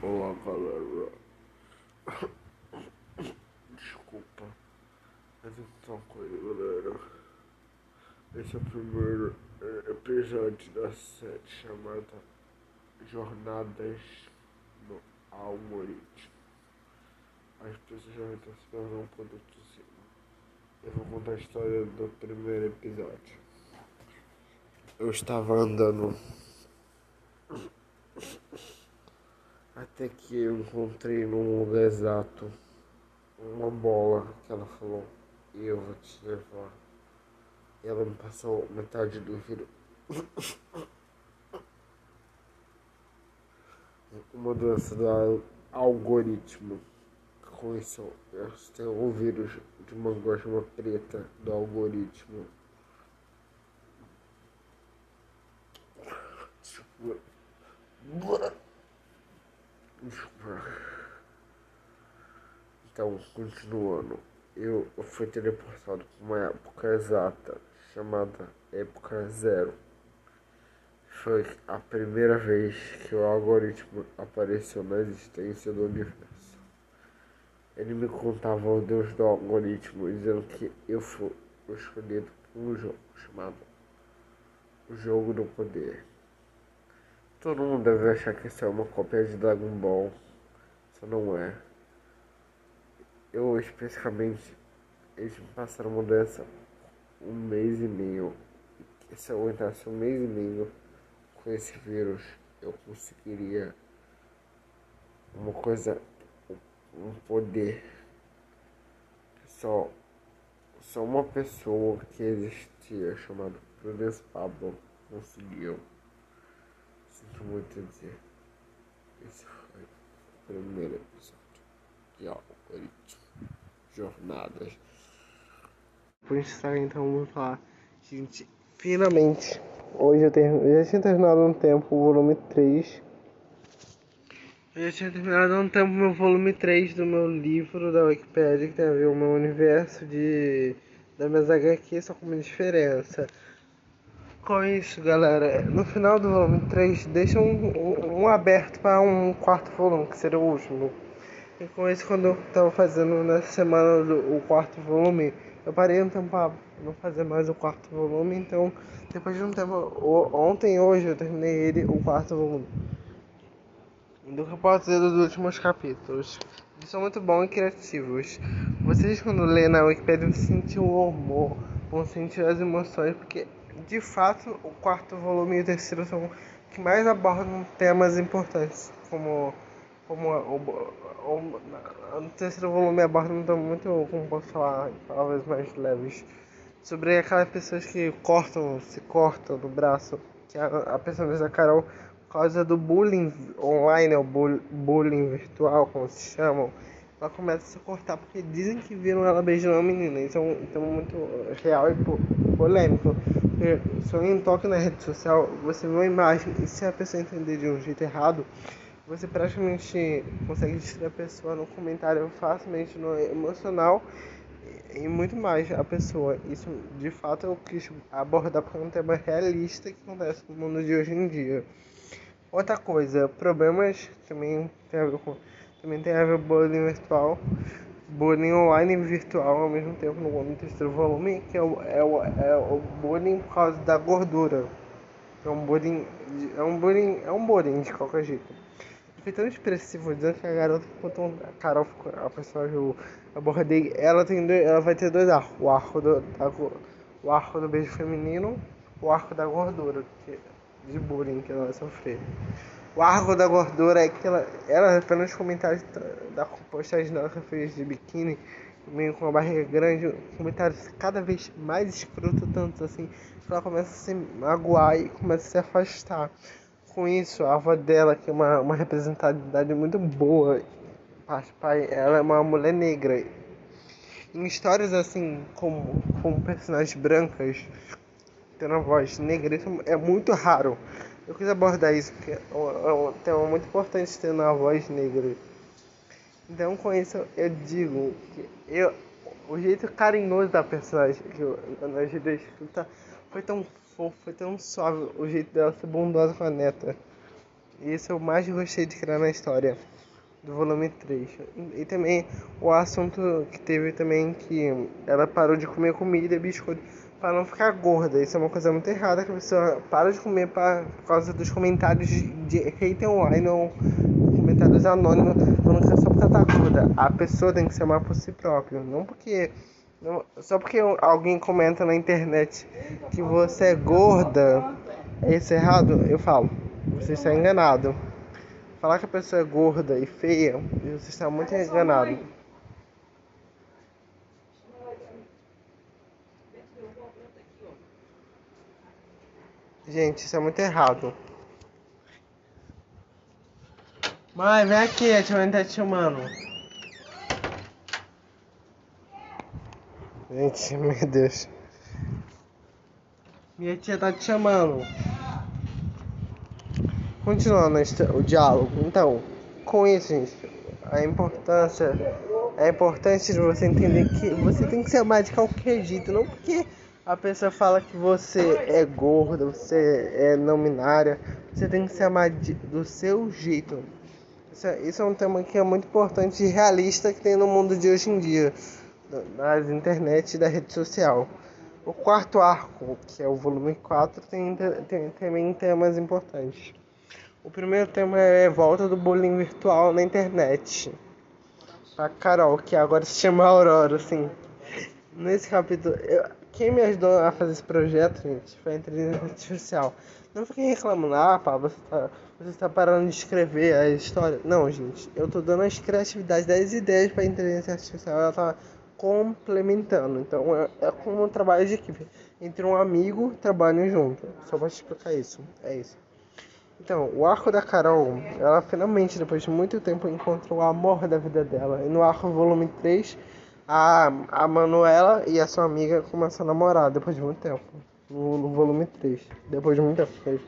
Olá, galera. Desculpa, mas então, coisa, galera. Esse é o primeiro episódio da série chamada Jornadas no Algoritmo. As pessoas já estão se tornando um produto sim. Eu vou contar a história do primeiro episódio. Eu estava andando até que eu encontrei num lugar exato uma bola que ela falou, e eu vou te levar. E ela me passou metade do vírus. Uma doença do algoritmo. Com isso, eu tenho o vírus de uma gosma preta do algoritmo. Desculpa. Então, continuando. Eu fui teleportado para uma época exata, chamada Época Zero. Foi a primeira vez que o algoritmo apareceu na existência do universo. Ele me contava o Deus do algoritmo, dizendo que eu fui o escolhido por um jogo chamado O Jogo do Poder. Todo mundo deve achar que isso é uma cópia de Dragon Ball. Isso não é. Eu, especificamente, eles me passaram uma doença um mês e meio. E se eu entrasse um mês e meio com esse vírus, eu conseguiria uma coisa, um poder. Só uma pessoa que existia, chamada Prudence Pablo, conseguiu. Sinto muito dizer. Esse foi o primeiro episódio de Algoritmo Jornadas. Depois de estar então, vamos falar. Gente, finalmente, hoje eu já tinha terminado um tempo o volume 3. Eu já tinha terminado há um tempo meu volume 3 do meu livro da Wikipédia, que tem a ver com o meu universo da minhas HQ, só com uma diferença. Com isso, galera, no final do volume 3, deixa um aberto para um quarto volume, que seria o último. E com isso, quando eu tava fazendo nessa semana o quarto volume, eu parei um tempo para não fazer mais o quarto volume, então depois de um tempo, ontem e hoje eu terminei o quarto volume. Do que eu posso dizer dos últimos capítulos. Eles são muito bons e criativos. Vocês, quando lêem na Wikipedia, vão sentir o humor, vão sentir as emoções, porque de fato o quarto volume e o terceiro são que mais abordam temas importantes, como o terceiro volume aborda um tema muito, como posso falar, palavras mais leves, sobre aquelas pessoas que se cortam no braço, que a personagem da Carol, por causa do bullying online, ou bullying virtual, como se chamam, ela começa a se cortar porque dizem que viram ela beijando uma menina. Isso é muito real e polêmico. Porque se alguém toca na rede social, você vê uma imagem e se a pessoa entender de um jeito errado, você praticamente consegue distrair a pessoa no comentário facilmente, no emocional e muito mais a pessoa. Isso de fato eu quis abordar porque é um tema realista que acontece no mundo de hoje em dia. Outra coisa, problemas também tem a ver com bullying virtual, bullying online e virtual ao mesmo tempo no terceiro volume, que é o bullying por causa da gordura. É um bullying de qualquer jeito. Foi tão expressivo dizendo que a garota, enquanto a Carol, a personagem eu abordei, ela vai ter dois arcos, o arco do beijo feminino, o arco da gordura, de bullying que ela vai sofrer. O arco da gordura é que ela apenas comentários da postagem dela que fez de biquíni, meio com uma barriga grande, comentários cada vez mais escroto, tanto assim, que ela começa a se magoar e começa a se afastar. Com isso, a avó dela, que é uma representatividade muito boa, pai, ela é uma mulher negra. Em histórias assim, com personagens brancas, tendo a voz negra, isso é muito raro. Eu quis abordar isso, porque é um tema muito importante ter uma voz negra. Então, com isso, eu digo que o jeito carinhoso da personagem, na jeito da escrita, foi tão fofo, foi tão suave, o jeito dela ser bondosa com a neta. E isso eu mais gostei de criar na história. do volume 3. E também o assunto que teve também que ela parou de comer comida e biscoito para não ficar gorda. Isso é uma coisa muito errada, que a pessoa para de comer por causa dos comentários de hate online ou comentários anônimos falando que é só porque ela tá gorda. A pessoa tem que se amar por si própria, não porque só porque alguém comenta na internet que você é gorda, é isso errado, eu falo, você está enganado. Falar que a pessoa é gorda e feia, você está muito enganado. Gente, isso é muito errado. Mãe, vem aqui, a tia mãe tá te chamando. Gente, meu Deus. Minha tia tá te chamando. Continuando o diálogo. Então, com isso, gente, é importante de você entender que você tem que se amar de qualquer jeito, não porque a pessoa fala que você é gorda, você é não binária, você tem que se amar do seu jeito. Isso é um tema que é muito importante e realista que tem no mundo de hoje em dia, nas internet e da rede social. O quarto arco, que é o volume 4, tem também temas importantes. O primeiro tema é volta do bullying virtual na internet. A Carol, que agora se chama Aurora, assim. Nesse capítulo, quem me ajudou a fazer esse projeto, gente, foi a inteligência artificial. Não fiquem reclamando, pá, você está parando de escrever a história. Não, gente, eu tô dando as criatividades, 10 ideias para a inteligência artificial, ela tá complementando. Então, é como um trabalho de equipe. Entre um amigo, trabalham junto. Só pra te explicar isso. É isso. Então, o arco da Carol, ela finalmente, depois de muito tempo, encontrou o amor da vida dela. E no arco volume 3, a Manuela e a sua amiga começam a namorar depois de muito tempo. No volume 3, depois de muito tempo.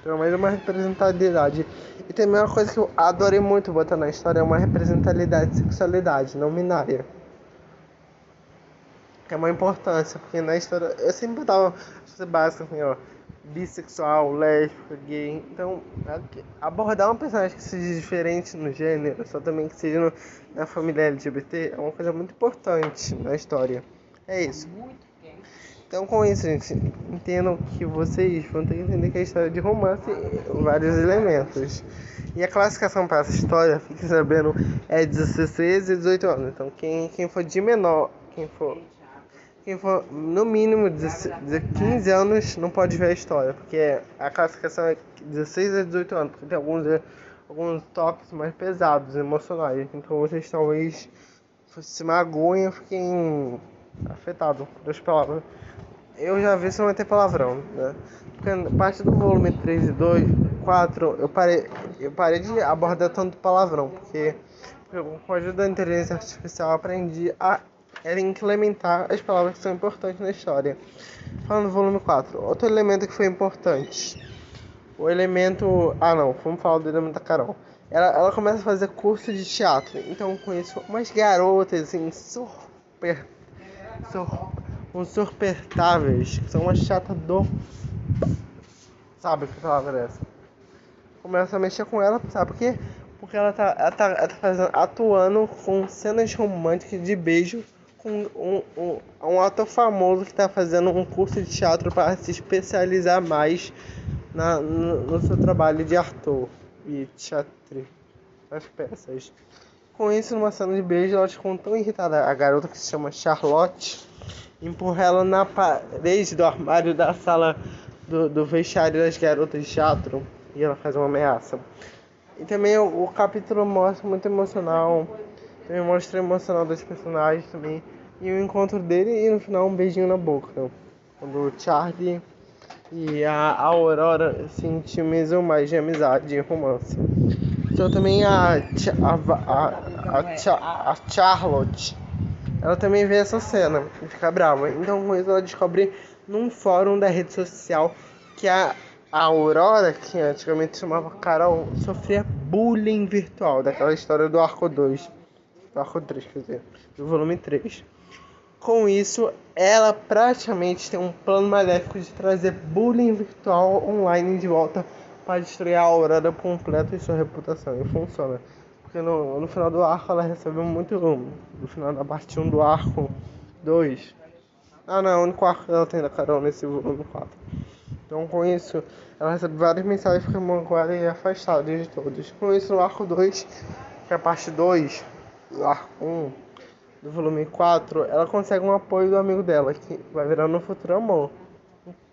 Então, mais uma representatividade. E também uma coisa que eu adorei muito botar na história é uma representatividade de sexualidade, não binária. Que é uma importância, porque na história eu sempre botava coisa básica assim, ó, bissexual, lésbica, gay. Então, abordar uma personagem que seja diferente no gênero, só também que seja na família LGBT, é uma coisa muito importante na história. É isso. Então, com isso, gente, entendam que vocês vão ter que entender que a história de romance tem vários elementos. E a classificação para essa história, fiquem sabendo, é 16 e 18 anos. Então, quem for de menor, quem for no mínimo de 15 anos não pode ver a história, porque a classificação é 16 a 18 anos, porque tem alguns toques mais pesados, emocionais. Então vocês talvez se magoem e fiquem afetados por as palavras. Eu já vi se não vai ter palavrão, né? Porque a partir do volume 3 e 2, 4, eu parei de abordar tanto palavrão, porque com a ajuda da inteligência artificial eu aprendi a implementar as palavras que são importantes na história. Falando do volume 4, outro elemento que foi importante. O elemento... vamos falar do elemento da Carol. Ela começa a fazer curso de teatro. Então conheço umas garotas assim, insuportáveis, que são uma chata do... Sabe que palavra é essa? Começa a mexer com ela, sabe por quê? Porque ela tá atuando com cenas românticas de beijo com um ator famoso que está fazendo um curso de teatro para se especializar mais no seu trabalho de ator e teatro, nas peças. Com isso, numa cena de beijo, ela ficou tão irritada. A garota, que se chama Charlotte, empurra ela na parede do armário da sala do vestiário das garotas de teatro e ela faz uma ameaça. E também o capítulo mostra muito emocional, também mostra o emocional dos personagens também, e o encontro dele e no final um beijinho na boca, quando o Charlie e a Aurora se intimizam mais de amizade e romance. Então também a Charlotte, ela também vê essa cena e fica brava. Então com isso ela descobre num fórum da rede social que a Aurora, que antigamente chamava Carol, sofria bullying virtual, daquela história do arco 2, do arco 3, quer dizer, do volume 3. Com isso, ela praticamente tem um plano maléfico de trazer bullying virtual online de volta para destruir a Aurora por completo e sua reputação. E funciona. Porque Porque no final do arco ela recebeu muito. No final da parte 1 do arco 2. Ah, não, é o único arco que ela tem da Carol nesse volume 4. Então, com isso, ela recebe várias mensagens que mancou ela e é afastada de todos. Com isso, no arco 2, que é a parte 2 do arco 1 do volume 4, ela consegue um apoio do amigo dela, que vai virar no futuro amor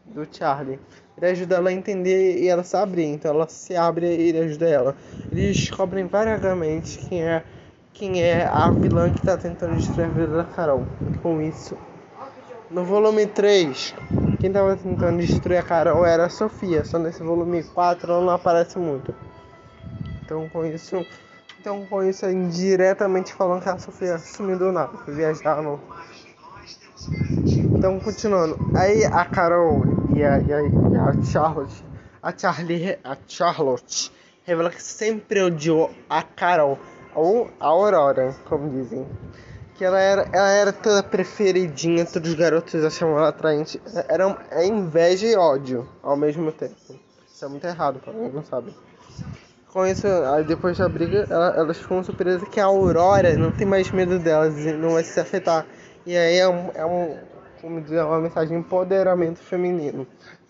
do Charlie. Ele ajuda ela a entender e ela se abrir, então ela se abre e ele ajuda ela. Eles descobrem variadamente quem é a vilã que está tentando destruir a vida da Carol. Com isso, no volume 3, quem estava tentando destruir a Carol era a Sofia, só nesse volume 4 ela não aparece muito. Então com isso é indiretamente falando que a Sofia sumiu do nada, foi viajar, não. Então, continuando. Aí a Carol e a Charlotte revela que sempre odiou a Carol, ou a Aurora, como dizem. Que ela era toda preferidinha, todos os garotos achavam ela atraente. É inveja e ódio ao mesmo tempo. Isso é muito errado, pra quem não sabe. Com isso, aí depois da briga, elas ficam surpresas que a Aurora não tem mais medo delas e não vai se afetar. E aí como dizer, uma mensagem de empoderamento feminino.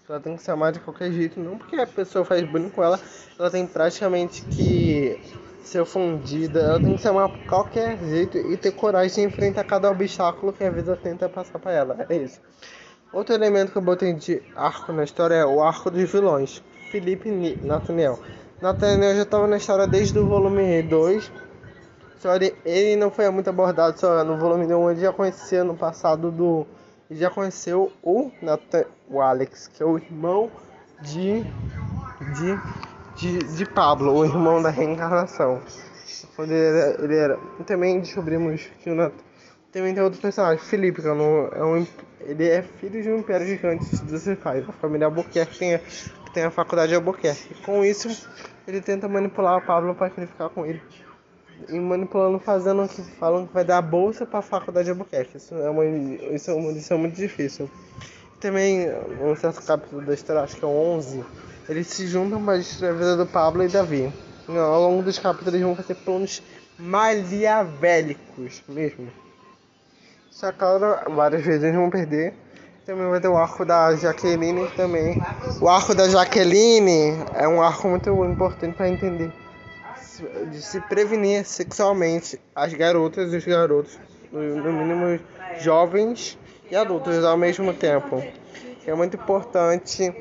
Ela tem que se amar de qualquer jeito, não porque a pessoa faz bullying com ela, ela tem praticamente que ser ofendida, ela tem que se amar de qualquer jeito e ter coragem de enfrentar cada obstáculo que a vida tenta passar pra ela. É isso. Outro elemento que eu botei de arco na história é o arco dos vilões. Felipe e Nathaniel. Nathaniel já estava na história desde o volume 2. Só ele não foi muito abordado só no volume 1. Ele já conhecia no passado do... Ele já conheceu o Alex, que é o irmão de Pablo, o irmão da reencarnação. Quando ele era... E também descobrimos que o também tem outro personagem, Felipe, que ele é filho de um império gigante dos Secais, a família Albuquerque que tem a faculdade de Albuquerque. Com isso, ele tenta manipular o Pablo para ele ficar com ele. E manipulando, falando que vai dar a bolsa para a faculdade de Albuquerque. Isso é uma lição muito difícil. Também, um certo capítulo da história, acho que é o 11, eles se juntam para destruir a vida do Pablo e Davi. Ao longo dos capítulos, eles vão fazer planos maquiavélicos mesmo. Só claro, várias vezes eles vão perder. Também vai ter o arco da Jaqueline também. O arco da Jaqueline é um arco muito importante para entender de se prevenir sexualmente as garotas e os garotos, no mínimo jovens e adultos ao mesmo tempo. É muito importante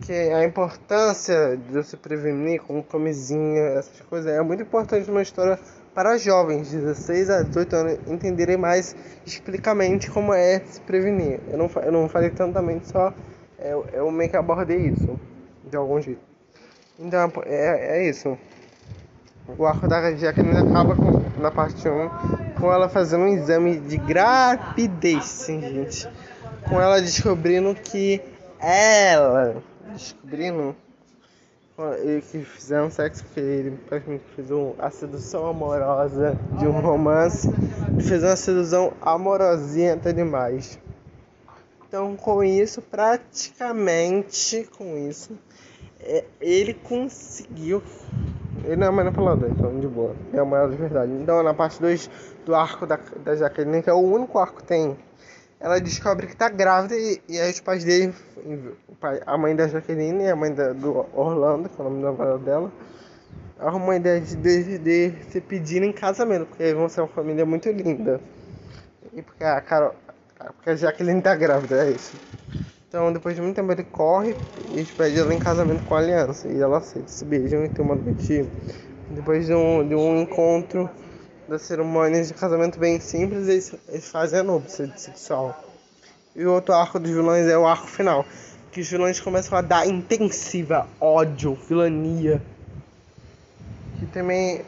que a importância de se prevenir com camisinha, essas coisas, é muito importante numa história para jovens de 16 a 18 anos entenderem mais explicamente como é se prevenir. Eu não falei tantamente, só eu meio que abordei isso de algum jeito. Então é isso. O arco da Jaqueline acaba na parte 1 com ela fazendo um exame de gravidez, sim, gente. Com ela descobrindo que que fizeram sexo, que ele praticamente fez a sedução amorosa de um romance, e fez uma sedução amorosinha até demais. Então, com isso, ele conseguiu. Ele não é manipulador, então de boa. Ele é uma de verdade. Então, na parte 2 do arco da Jaqueline, que é o único arco que tem, ela descobre que tá grávida e aí os pais dele, a mãe da Jaqueline e a mãe do Orlando, que é o nome da namorada dela, arrumam a ideia de se pedirem em casamento, porque eles vão ser uma família muito linda. E porque porque a Jaqueline tá grávida, é isso. Então, depois de muito tempo, ele corre e pede ela em casamento com a aliança. E ela aceita, se beijam e tem uma noite. Depois de um encontro da cerimônia de casamento bem simples, eles fazem a núpcia sexual. E o outro arco dos vilões é o arco final, que os vilões começam a dar intensiva ódio, vilania. Que também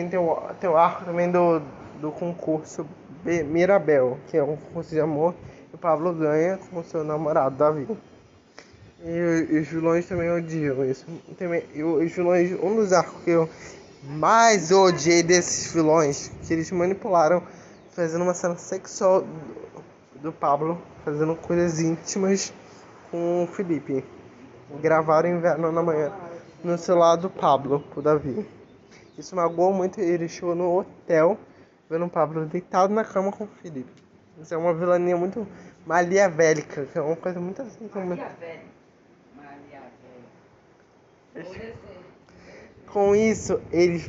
tem o arco também do concurso Mirabel, que é um concurso de amor, e o Pablo ganha com seu namorado Davi. E os vilões também odiam isso. Os vilões, um dos arcos que eu mais odiei desses vilões, que eles manipularam, fazendo uma cena sexual do Pablo, fazendo coisas íntimas com o Felipe. Gravaram Inverno na Manhã no celular do Pablo, o Davi. Isso magoou muito e ele chegou no hotel vendo o Pablo deitado na cama com o Felipe. Isso é uma vilania muito maquiavélica, que é uma coisa muito assim como... Com isso, eles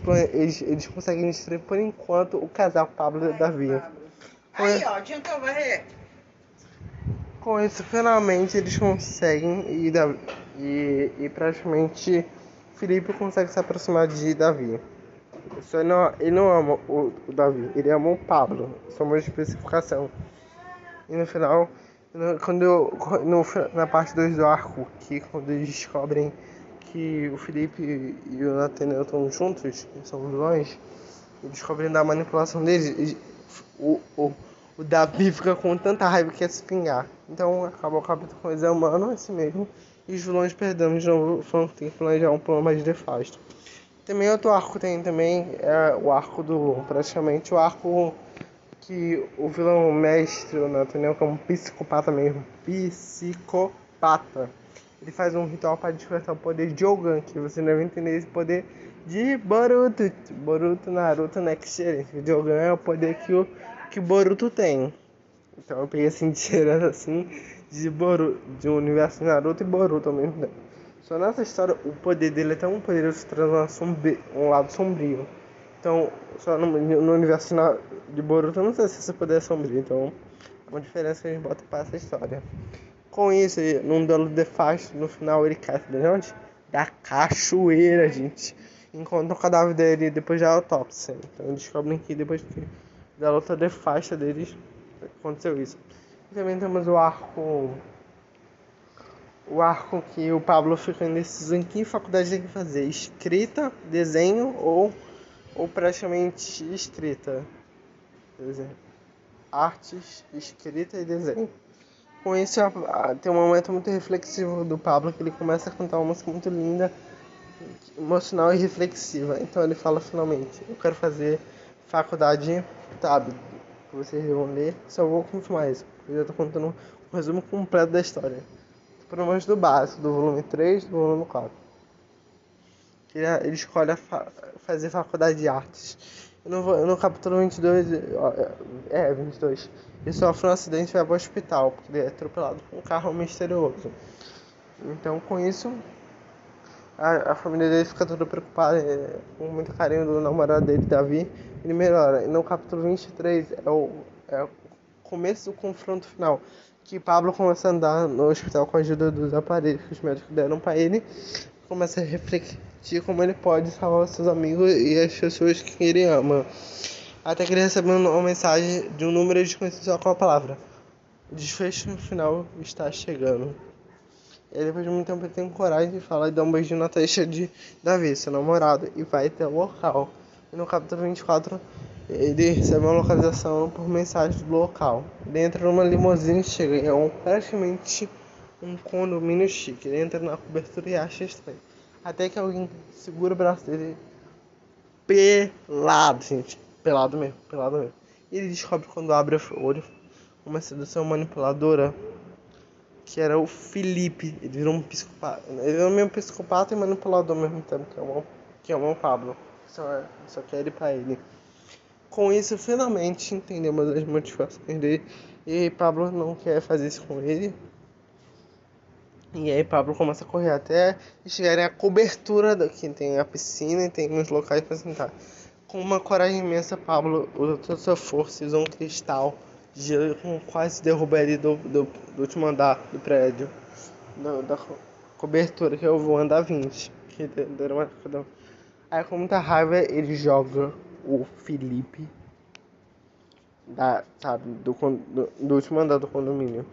conseguem destruir por enquanto o casal Pablo e Davi. Aí, ó, adiantou varrer. Com isso, finalmente eles conseguem e praticamente Felipe consegue se aproximar de Davi. Só ele não ama o Davi, ele ama o Pablo. Isso é uma especificação. E no final, na parte 2 do arco, que quando eles descobrem que o Felipe e o Nathaniel estão juntos, são vilões, e descobrem da manipulação deles, o Davi fica com tanta raiva que quer se vingar. Então acaba o capítulo com eles amando assim mesmo, e os vilões perdendo de novo, falando que tem que planejar um plano mais nefasto. Também outro arco tem também, é o arco praticamente o arco que o vilão mestre, o Nathaniel, que é um psicopata mesmo, psicopata. Ele faz um ritual para despertar o poder de Jogan, que você deve entender esse poder de Boruto, Naruto, Next Gen. O Jogan é o poder que o Boruto tem. Então eu peguei assim, tirando assim, de um universo de Naruto e Boruto ao mesmo tempo. Só nessa história, o poder dele é tão poderoso que traz um lado sombrio. Então, só no universo de Boruto, eu não sei se esse poder é sombrio. Então, é uma diferença que a gente bota para essa história. Com isso, num duelo de fasto, no final ele cai de onde? Da cachoeira, gente. Encontra o cadáver dele depois da autópsia. Então, descobrem que depois da luta de faixa deles, aconteceu isso. E também temos o arco que o Pablo fica indeciso em que faculdade tem que fazer, escrita, desenho ou praticamente escrita. Artes, escrita e desenho. Com isso, tem um momento muito reflexivo do Pablo, que ele começa a cantar uma música muito linda, emocional e reflexiva. Então ele fala finalmente, eu quero fazer faculdade, sabe, que vocês vão ler, só vou confirmar isso. Eu já estou contando um resumo completo da história. Pelo menos do básico, do volume 3 e do volume 4. Ele escolhe fazer faculdade de artes. No capítulo 22, 22, ele sofre um acidente e vai para o hospital, porque ele é atropelado por um carro misterioso. Então, com isso, a família dele fica toda preocupada, com muito carinho do namorado dele, Davi, ele melhora. E no capítulo 23 é o começo do confronto final, que Pablo começa a andar no hospital com a ajuda dos aparelhos que os médicos deram para ele, começa a refletir como ele pode salvar os seus amigos e as pessoas que ele ama. Até que ele recebe uma mensagem de um número desconhecido só com a palavra: o desfecho final está chegando. E depois de muito tempo ele tem coragem de falar e dar um beijinho na testa de Davi, seu namorado, e vai até o local. E no capítulo 24 ele recebe uma localização por mensagem do local. Ele entra numa limusine e chega, praticamente um condomínio chique. Ele entra na cobertura e acha estranho. Até que alguém segura o braço dele pelado, gente. Pelado mesmo. E ele descobre quando abre o olho uma sedução manipuladora, que era o Felipe. Ele virou um psicopata. Ele virou meio psicopata e manipulador ao mesmo tempo, que é o Pablo. Só quer ele pra ele. Com isso, finalmente entendemos as motivações dele. E Pablo não quer fazer isso com ele. E aí Pablo começa a correr até chegarem à cobertura que tem a piscina e tem uns locais para sentar. Com uma coragem imensa, Pablo usa toda a sua força e usa um cristal de gelo com quase derruba ele do último andar do prédio. Da cobertura, que é o andar 20. Aí com muita raiva ele joga o Felipe do último andar do condomínio.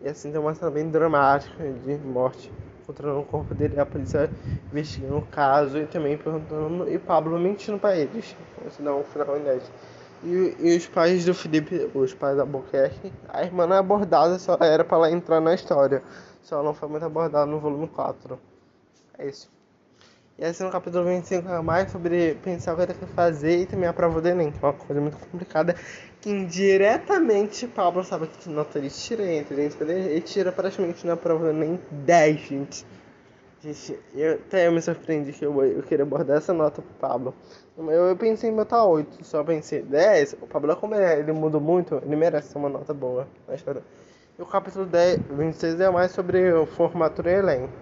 E assim tem uma cena bem dramática de morte, encontrando o corpo dele, a polícia investigando o caso e também perguntando, e Pablo mentindo pra eles. Isso dá um final inédito. E os pais do Felipe, os pais da Albuquerque, a irmã não é abordada, só era pra ela entrar na história. Só não foi muito abordada no volume 4. É isso. E assim no capítulo 25 é mais sobre pensar o que ele quer fazer e também a prova do Enem, que é uma coisa muito complicada, que indiretamente Pablo sabe que nota ele tira, entre ele tira praticamente na prova do Enem 10, gente. Gente, até eu me surpreendi que eu queria abordar essa nota pro Pablo. Eu pensei em botar 8, só pensei 10. O Pablo, como ele mudou muito, ele merece uma nota boa na história. E o capítulo 26 é mais sobre o formatura e elenco.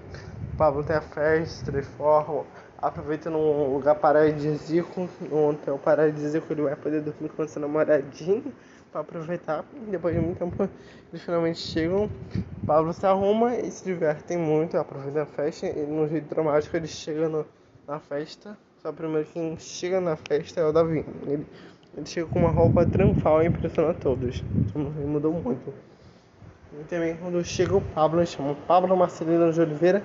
O Pablo tem a festa, ele forma, aproveita num lugar paradisíaco, num hotel paradisíaco, ele vai poder dormir com seu namoradinho pra aproveitar. E depois de muito tempo, eles finalmente chegam. O Pablo se arruma e se divertem muito, aproveita a festa. E no jeito dramático, ele chega na festa. Só primeiro quem chega na festa é o Davi. Ele chega com uma roupa triunfal e impressiona todos. Ele mudou muito. E também quando chega o Pablo, chama Pablo Marcelino de Oliveira,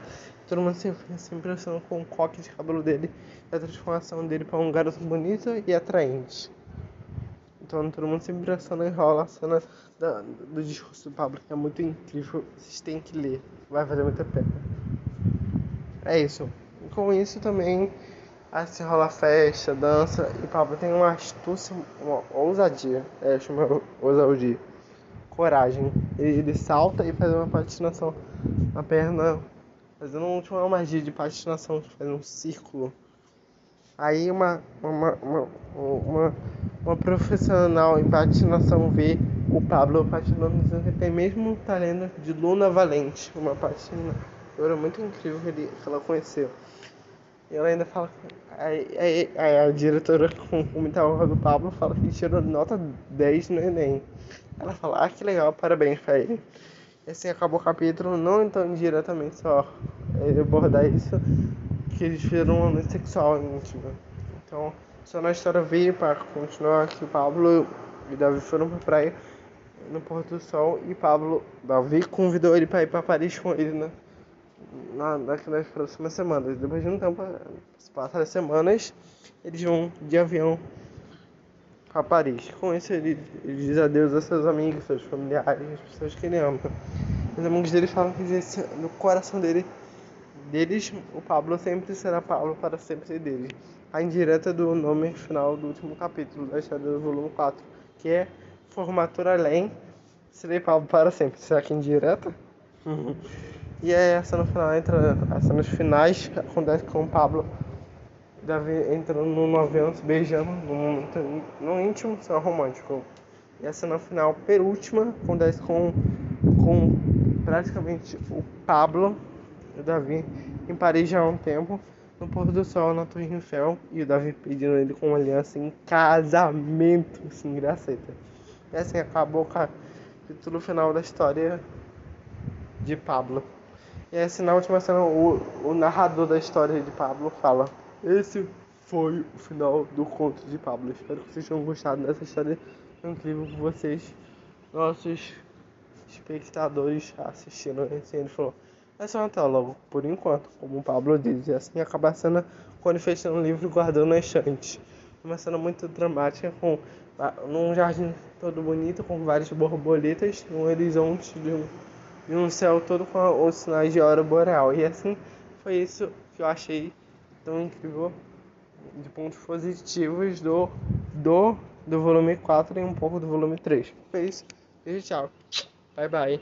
todo mundo se impressiona com o coque de cabelo dele e a transformação dele para um garoto bonito e atraente. Então todo mundo se impressiona e rola a cena do discurso do Pablo, que é muito incrível, vocês têm que ler, vai valer muito a pena. É isso. E com isso também assim rola festa, dança, e Pablo tem uma astúcia, uma ousadia, chama ousadia. Coragem. Ele salta e faz uma patinação na perna, fazendo uma magia de patinação, fazendo um círculo. Aí uma profissional em patinação vê o Pablo patinando, dizendo que tem mesmo talento de Luna Valente, uma patinadora muito incrível que ela conheceu. E ela ainda fala, aí a diretora com muita honra do Pablo fala que tirou nota 10 no Enem. Ela fala, que legal, parabéns pra ele. E assim acabou o capítulo, não então diretamente só ele abordar isso, que eles fizeram uma noite sexual íntima. Então, só na história veio para continuar que o Pablo e Davi foram pra praia no pôr do sol e Davi convidou ele para ir para Paris com ele, né? Nas próximas semanas. Depois de um tempo, se passar as semanas, eles vão de avião para Paris. Com isso, ele diz adeus a seus amigos, seus familiares, as pessoas que ele ama. Os amigos dele falam que no coração deles, o Pablo sempre será Pablo, para sempre deles. A indireta do nome final do último capítulo da história do volume 4, que é Formatura Além, serei Pablo para sempre. Será que indireta? E aí essa no final as cenas finais acontece com o Pablo e Davi entrando no avião, se beijando, num íntimo, só romântico. E a cena final penúltima acontece com praticamente o Pablo e o Davi em Paris já há um tempo, no pôr do sol na Torre Eiffel, e o Davi pedindo ele com uma aliança em casamento, assim, graceta. E assim acabou o capítulo final da história de Pablo. E assim, na última cena, o narrador da história de Pablo fala: esse foi o final do conto de Pablo. Espero que vocês tenham gostado dessa história incrível com vocês, nossos espectadores assistindo. Assim, ele falou: é só um teólogo, por enquanto, como o Pablo diz. E assim acaba a cena com ele fechando o livro e guardando na estante. Uma cena muito dramática, num jardim todo bonito, com várias borboletas, um horizonte de um céu todo com os sinais de aurora boreal. E assim, foi isso que eu achei tão incrível, de pontos positivos do volume 4 e um pouco do volume 3. Foi isso. Beijo, tchau. Bye, bye.